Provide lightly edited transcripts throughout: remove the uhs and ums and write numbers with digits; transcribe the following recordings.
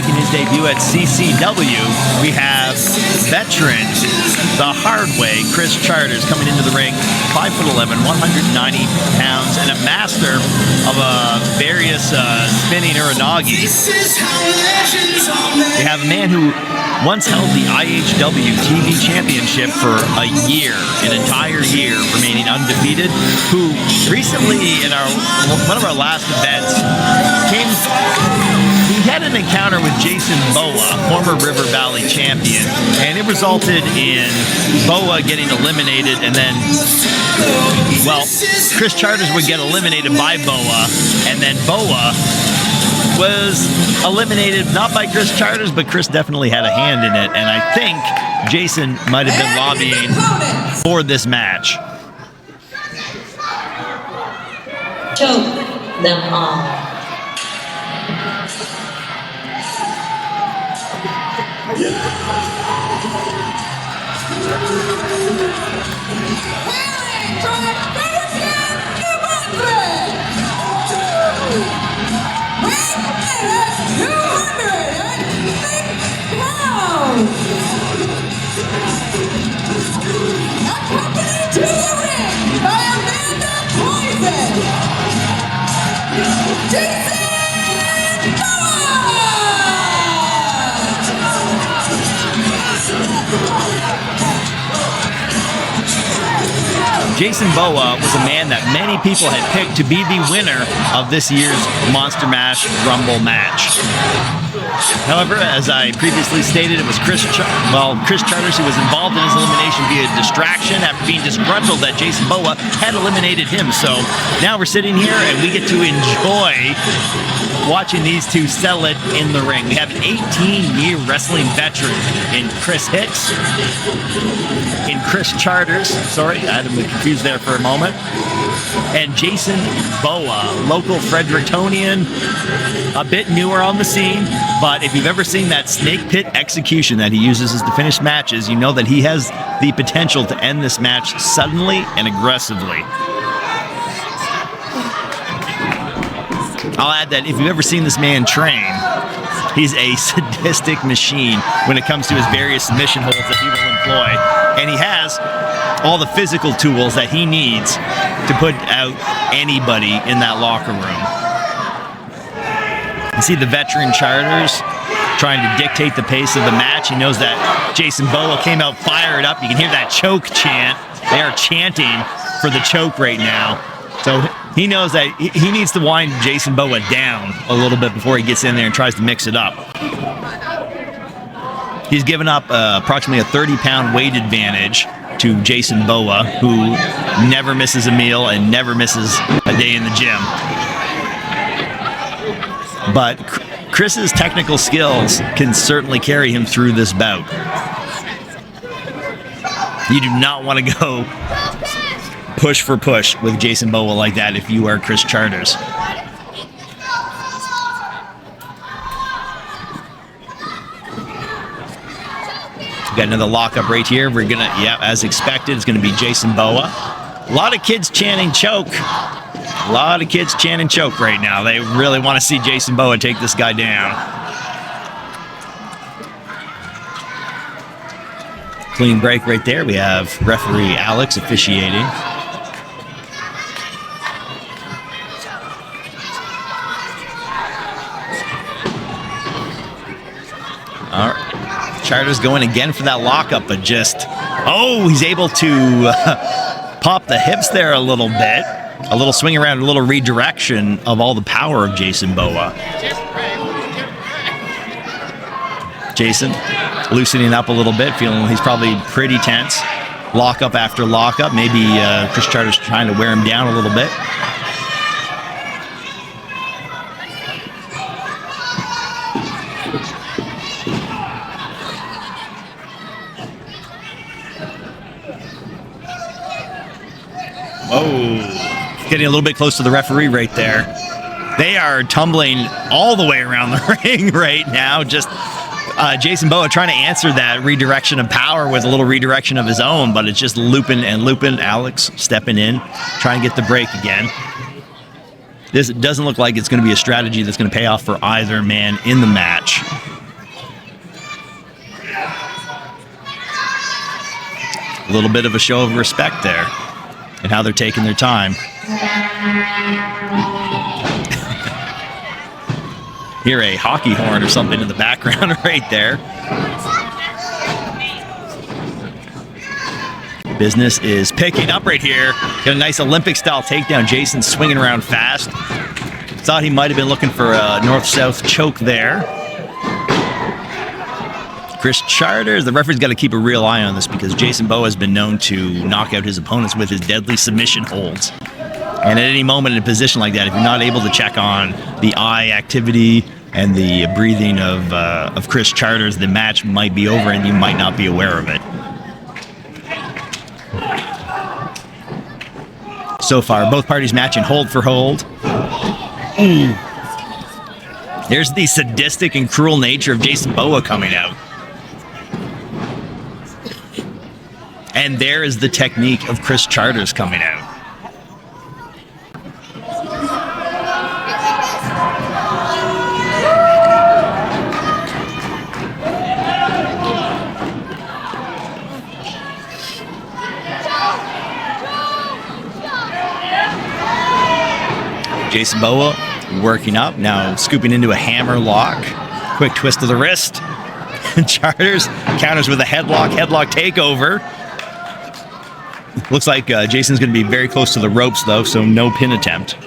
making his debut at CCW, we have veteran, the hard way, Kris Charters coming into the ring, 5'11", 190 pounds, and a master of various spinning uranagi. We have a man who once held the IHW TV championship for a year, an entire year, remaining undefeated, who recently in one of our last events he had an encounter with Jason Boa, former River Valley champion, and it resulted in Boa getting eliminated, and then, well, Kris Charters would get eliminated by Boa, and then Boa was eliminated not by Kris Charters, but Kris definitely had a hand in it, and I think Jason might have been lobbying for this match. Choke them all. Jason Boa was a man that many people had picked to be the winner of this year's Monster Mash Rumble match. However, as I previously stated, it was Kris Charters who was involved in his elimination via distraction after being disgruntled that Jason Boa had eliminated him. So now we're sitting here and we get to enjoy watching these two settle it in the ring. We have an 18-year wrestling veteran in Chris Hicks, in Kris Charters. Sorry, I had him confused there for a moment. And Jason Boa, local Frederictonian, a bit newer on the scene, but if you've ever seen that snake pit execution that he uses to finish matches, you know that he has the potential to end this match suddenly and aggressively. I'll add that if you've ever seen this man train, he's a sadistic machine when it comes to his various submission holds that he will employ. And he has all the physical tools that he needs to put out anybody in that locker room. You see the veteran Charters trying to dictate the pace of the match. He knows that Jason Boa came out fired up. You can hear that choke chant. They are chanting for the choke right now. So he knows that he needs to wind Jason Boa down a little bit before he gets in there and tries to mix it up. He's given up approximately a 30-pound weight advantage to Jason Boa, who never misses a meal and never misses a day in the gym. But Kris's technical skills can certainly carry him through this bout. You do not want to go push for push with Jason Boa like that if you are Kris Charters. We got another lockup right here. We're gonna, yeah, as expected, it's gonna be Jason Boa. A lot of kids chanting choke. A lot of kids chanting choke right now. They really want to see Jason Boa take this guy down. Clean break right there. We have referee Alex officiating. All right. Charters going again for that lockup, but just, oh, he's able to pop the hips there a little bit. A little swing around, a little redirection of all the power of Jason Boa. Jason loosening up a little bit, feeling he's probably pretty tense. Lockup after lockup. Maybe Kris Charters trying to wear him down a little bit. Oh, getting a little bit close to the referee right there. They are tumbling all the way around the ring right now. Just Jason Boa trying to answer that redirection of power with a little redirection of his own, but it's just looping and looping. Alex stepping in, trying to get the break again. This doesn't look like it's going to be a strategy that's going to pay off for either man in the match. A little bit of a show of respect there and how they're taking their time. Hear a hockey horn or something in the background right there. Business is picking up right here. Got a nice Olympic-style takedown. Jason swinging around fast. Thought he might have been looking for a north-south choke there. Kris Charters, the referee's got to keep a real eye on this because Jason Boa has been known to knock out his opponents with his deadly submission holds. And at any moment in a position like that, if you're not able to check on the eye activity and the breathing of Kris Charters, the match might be over and you might not be aware of it. So far, both parties matching hold for hold. There's the sadistic and cruel nature of Jason Boa coming out. And there is the technique of Kris Charters coming out. Jason Boa working up, now scooping into a hammer lock. Quick twist of the wrist. Charters counters with a headlock takeover. Looks like Jason's going to be very close to the ropes, though, so no pin attempt.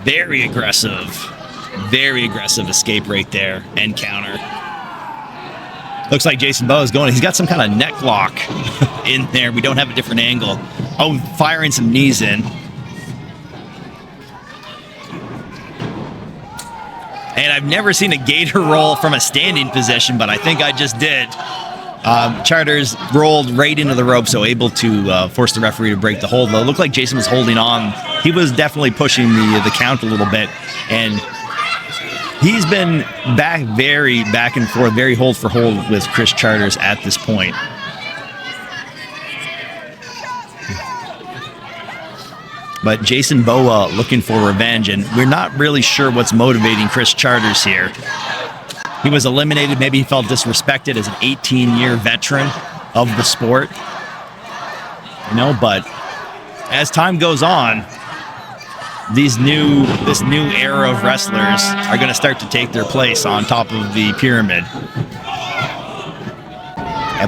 Very aggressive escape right there and counter. Looks like Jason Boa is going. He's got some kind of neck lock in there. We don't have a different angle. Oh, firing some knees in. And I've never seen a gator roll from a standing position, but I think I just did. Charters rolled right into the rope, so able to force the referee to break the hold. Though it looked like Jason was holding on. He was definitely pushing the count a little bit, and he's been back and forth, very hold for hold with Kris Charters at this point. But Jason Boa looking for revenge, and we're not really sure what's motivating Kris Charters here. He was eliminated. Maybe he felt disrespected as an 18-year veteran of the sport. You know, but as time goes on, this new era of wrestlers are going to start to take their place on top of the pyramid.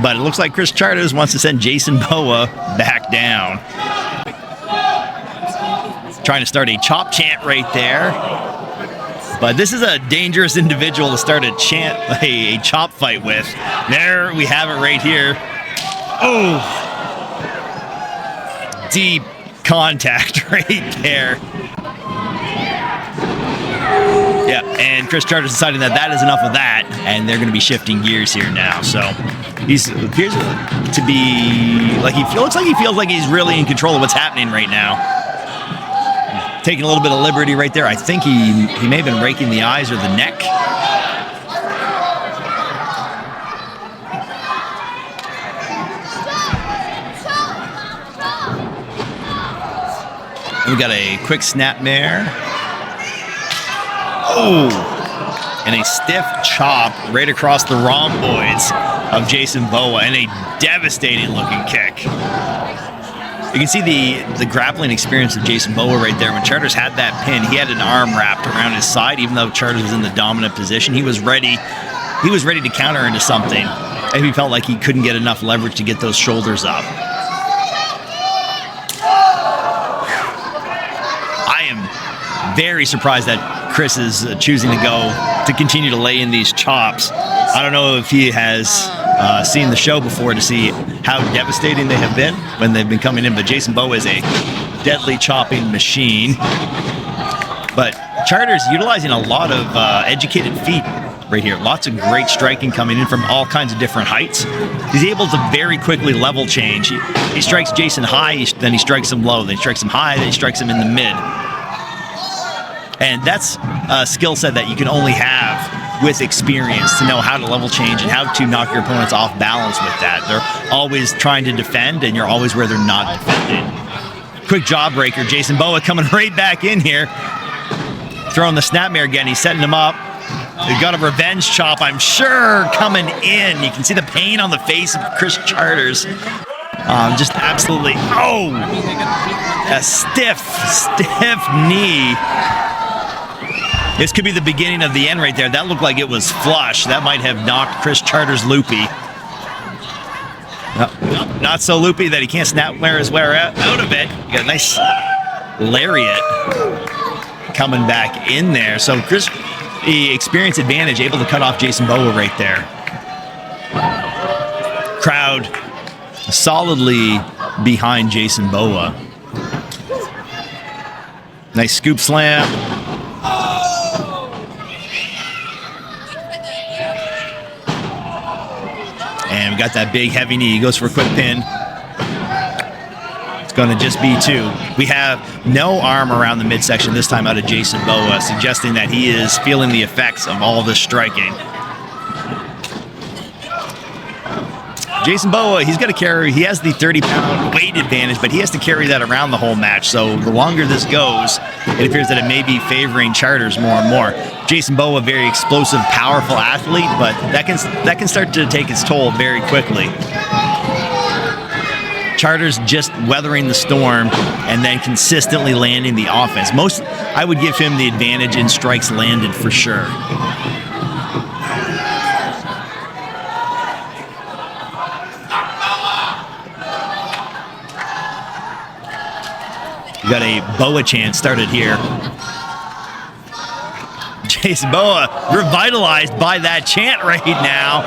But it looks like Kris Charters wants to send Jason Boa back down. Trying to start a chop chant right there. But this is a dangerous individual to start a chop fight with. There we have it right here. Oh! Deep contact right there. Yeah, and Kris Charters deciding that is enough of that, and they're going to be shifting gears here now. So he appears to be like looks like he feels like he's really in control of what's happening right now. Taking a little bit of liberty right there. I think he may have been raking the eyes or the neck. And we got a quick snapmare. Oh! And a stiff chop right across the rhomboids of Jason Boa, and a devastating looking kick. You can see the grappling experience of Jason Boa right there. When Charters had that pin, he had an arm wrapped around his side. Even though Charters was in the dominant position, he was ready to counter into something. And he felt like he couldn't get enough leverage to get those shoulders up. I am very surprised that Kris is choosing to continue to lay in these chops. I don't know if he has seen the show before to see how devastating they have been when they've been coming in, but Jason Boa is a deadly chopping machine. But Charters utilizing a lot of educated feet right here. Lots of great striking coming in from all kinds of different heights. He's able to very quickly level change. He strikes Jason high, then he strikes him low, then he strikes him high, then he strikes him in the mid. And that's a skill set that you can only have with experience to know how to level change and how to knock your opponents off balance with that. They're always trying to defend, and you're always where they're not defending. Quick jawbreaker. Jason Boa coming right back in here. Throwing the snapmare again. He's setting him up. They've got a revenge chop, I'm sure, coming in. You can see the pain on the face of Kris Charters. Just absolutely, a stiff knee. This could be the beginning of the end right there. That looked like it was flush. That might have knocked Kris Charters loopy. Not so loopy that he can't snapmare his way out of it. You got a nice lariat coming back in there. So Kris, the experience advantage, able to cut off Jason Boa right there. Crowd solidly behind Jason Boa. Nice scoop slam. And we got that big heavy knee. He goes for a quick pin. It's going to just be 2. We have no arm around the midsection this time out of Jason Boa, suggesting that he is feeling the effects of all this striking. Jason Boa, he's got to carry, he has the 30-pound weight advantage, but he has to carry that around the whole match. So the longer this goes, it appears that it may be favoring Charters more and more. Jason Boa, very explosive, powerful athlete, but that can start to take its toll very quickly. Charters just weathering the storm and then consistently landing the offense. I would give him the advantage in strikes landed for sure. We got a Boa chant started here. Jason Boa revitalized by that chant right now.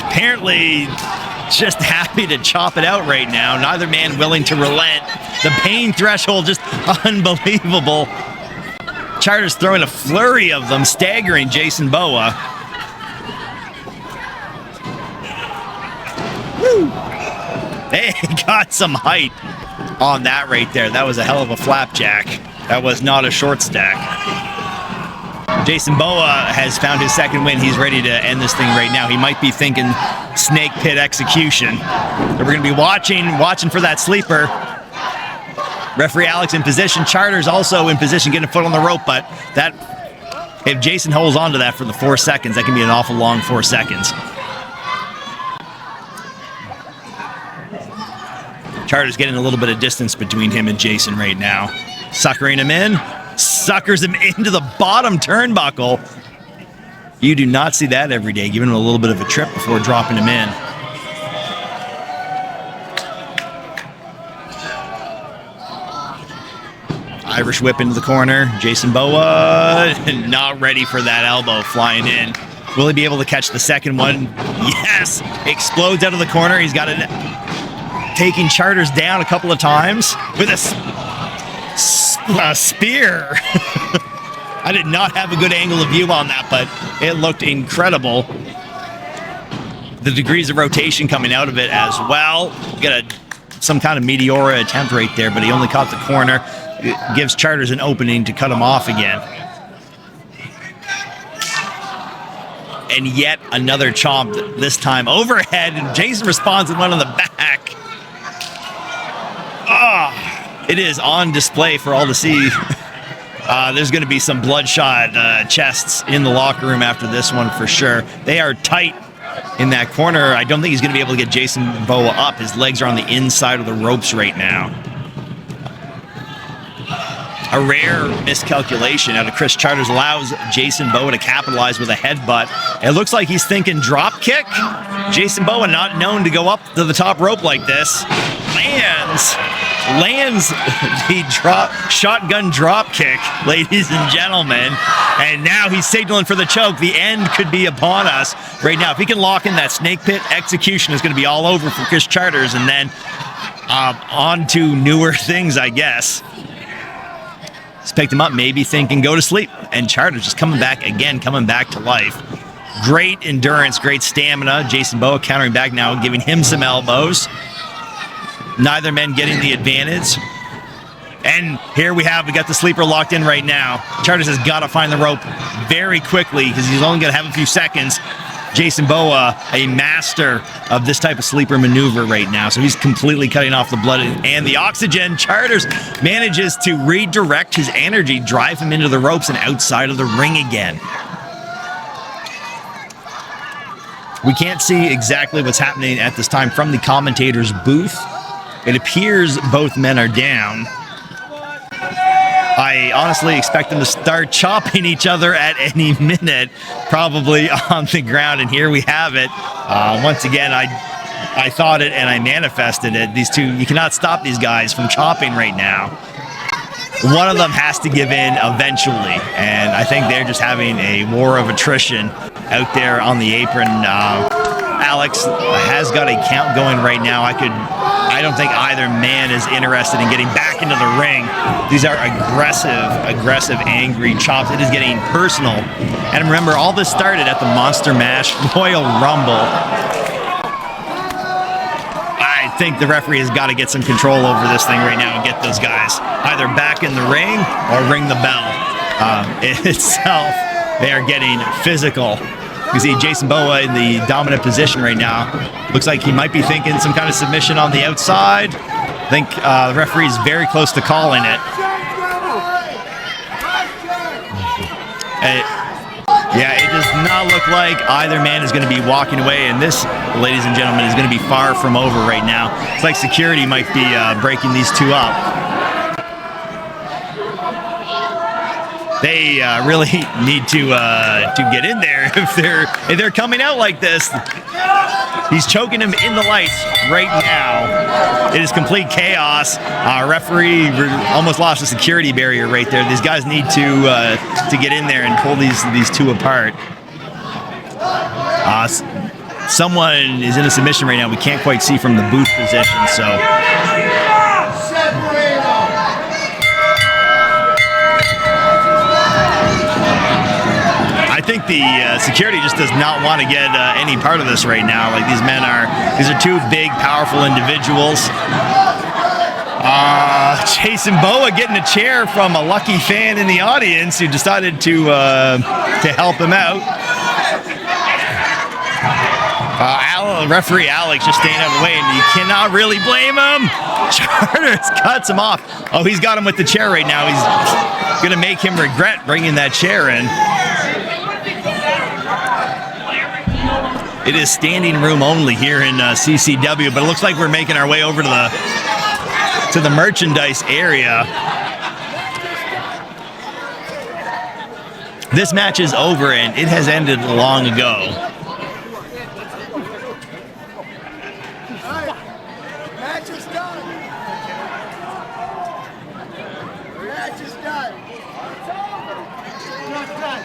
Apparently just happy to chop it out right now. Neither man willing to relent. The pain threshold just unbelievable. Charters throwing a flurry of them, staggering Jason Boa. Woo! They got some height on that right there. That was a hell of a flapjack. That was not a short stack. Jason Boa has found his second win. He's ready to end this thing right now. He might be thinking snake pit execution. We're going to be watching for that sleeper. Referee Alex in position. Charters also in position, getting a foot on the rope, but if Jason holds on to that for the 4 seconds, that can be an awful long 4 seconds. Charters getting a little bit of distance between him and Jason right now. Suckering him in. Suckers him into the bottom turnbuckle. You do not see that every day, giving him a little bit of a trip before dropping him in. Irish whip into the corner. Jason Boa not ready for that elbow flying in. Will he be able to catch the second one? Yes! Explodes out of the corner. He's got it, taking Charters down a couple of times with a spear. I did not have a good angle of view on that, but it looked incredible. The degrees of rotation coming out of it as well. Got some kind of Meteora attempt right there, but he only caught the corner. It gives Charters an opening to cut him off again. And yet another chomp, this time overhead, and Jason responds with one on the back. It is on display for all to see. There's going to be some bloodshot chests in the locker room after this one for sure. They are tight in that corner. I don't think he's going to be able to get Jason Boa up. His legs are on the inside of the ropes right now. A rare miscalculation out of Kris Charters allows Jason Boa to capitalize with a headbutt. It looks like he's thinking drop kick. Jason Boa, not known to go up to the top rope like this, lands the shotgun drop kick, ladies and gentlemen. And now he's signaling for the choke. The end could be upon us right now. If he can lock in that snake pit, execution is going to be all over for Kris Charters, and then on to newer things, I guess. He's picked him up, maybe thinking go to sleep, and Charters just coming back again, coming back to life. Great endurance, great stamina. Jason Boa countering back now, giving him some elbows. Neither men getting the advantage. And here we got the sleeper locked in right now. Charters has got to find the rope very quickly because he's only going to have a few seconds. Jason Boa, a master of this type of sleeper maneuver right now. So he's completely cutting off the blood and the oxygen. Charters manages to redirect his energy, drive him into the ropes and outside of the ring again. We can't see exactly what's happening at this time from the commentator's booth. It appears both men are down. I honestly expect them to start chopping each other at any minute, probably on the ground, and here we have it. Once again, I thought it and I manifested it. These two, you cannot stop these guys from chopping right now. One of them has to give in eventually, and I think they're just having a war of attrition out there on the apron. Alex has got a count going right now. I don't think either man is interested in getting back into the ring. These are aggressive, angry chops. It is getting personal. And remember, all this started at the Monster Mash Royal Rumble. I think the referee has got to get some control over this thing right now and get those guys either back in the ring or ring the bell. Itself, they are getting physical. You see Jason Boa in the dominant position right now. Looks like he might be thinking some kind of submission on the outside. I think the referee is very close to calling it. Yeah, it does not look like either man is going to be walking away, and this, ladies and gentlemen, is going to be far from over right now. It's like security might be breaking these two up. They really need to get in there if they're coming out like this. He's choking him in the lights right now. It is complete chaos. Referee almost lost the security barrier right there. These guys need to get in there and pull these two apart. Someone is in a submission right now. We can't quite see from the booth position, so. I think the security just does not want to get any part of this right now. Like these are two big, powerful individuals. Jason Boa getting a chair from a lucky fan in the audience who decided to help him out. Referee Alex just staying out of the way, and you cannot really blame him. Charters cuts him off. Oh, he's got him with the chair right now. He's going to make him regret bringing that chair in. It is standing room only here in CCW, but it looks like we're making our way over to the merchandise area. This match is over, and it has ended long ago. Match is done. Match is done. It's over. Not done.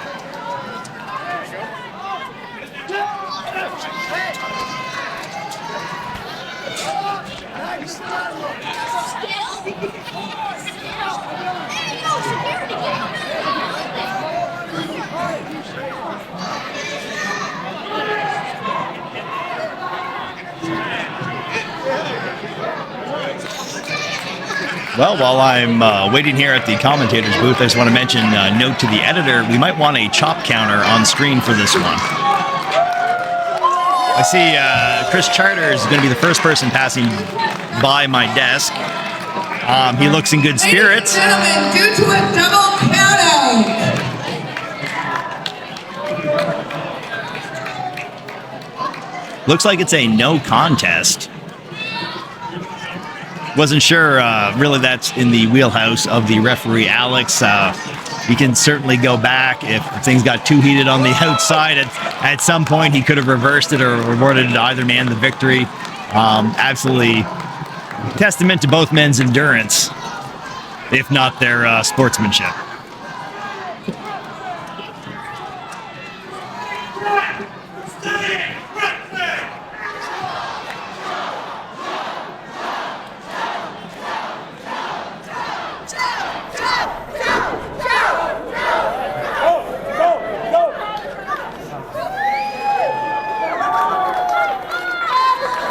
Well, while I'm waiting here at the commentator's booth, I just want to mention, note to the editor, we might want a chop counter on screen for this one. I see Kris Charters is going to be the first person passing by my desk. He looks in good spirits. Ladies and gentlemen, due to a double countout. Looks like it's a no contest. Wasn't sure, really, that's in the wheelhouse of the referee, Alex. He can certainly go back if things got too heated on the outside. At some point, he could have reversed it or awarded either man the victory. Absolutely testament to both men's endurance, if not their sportsmanship.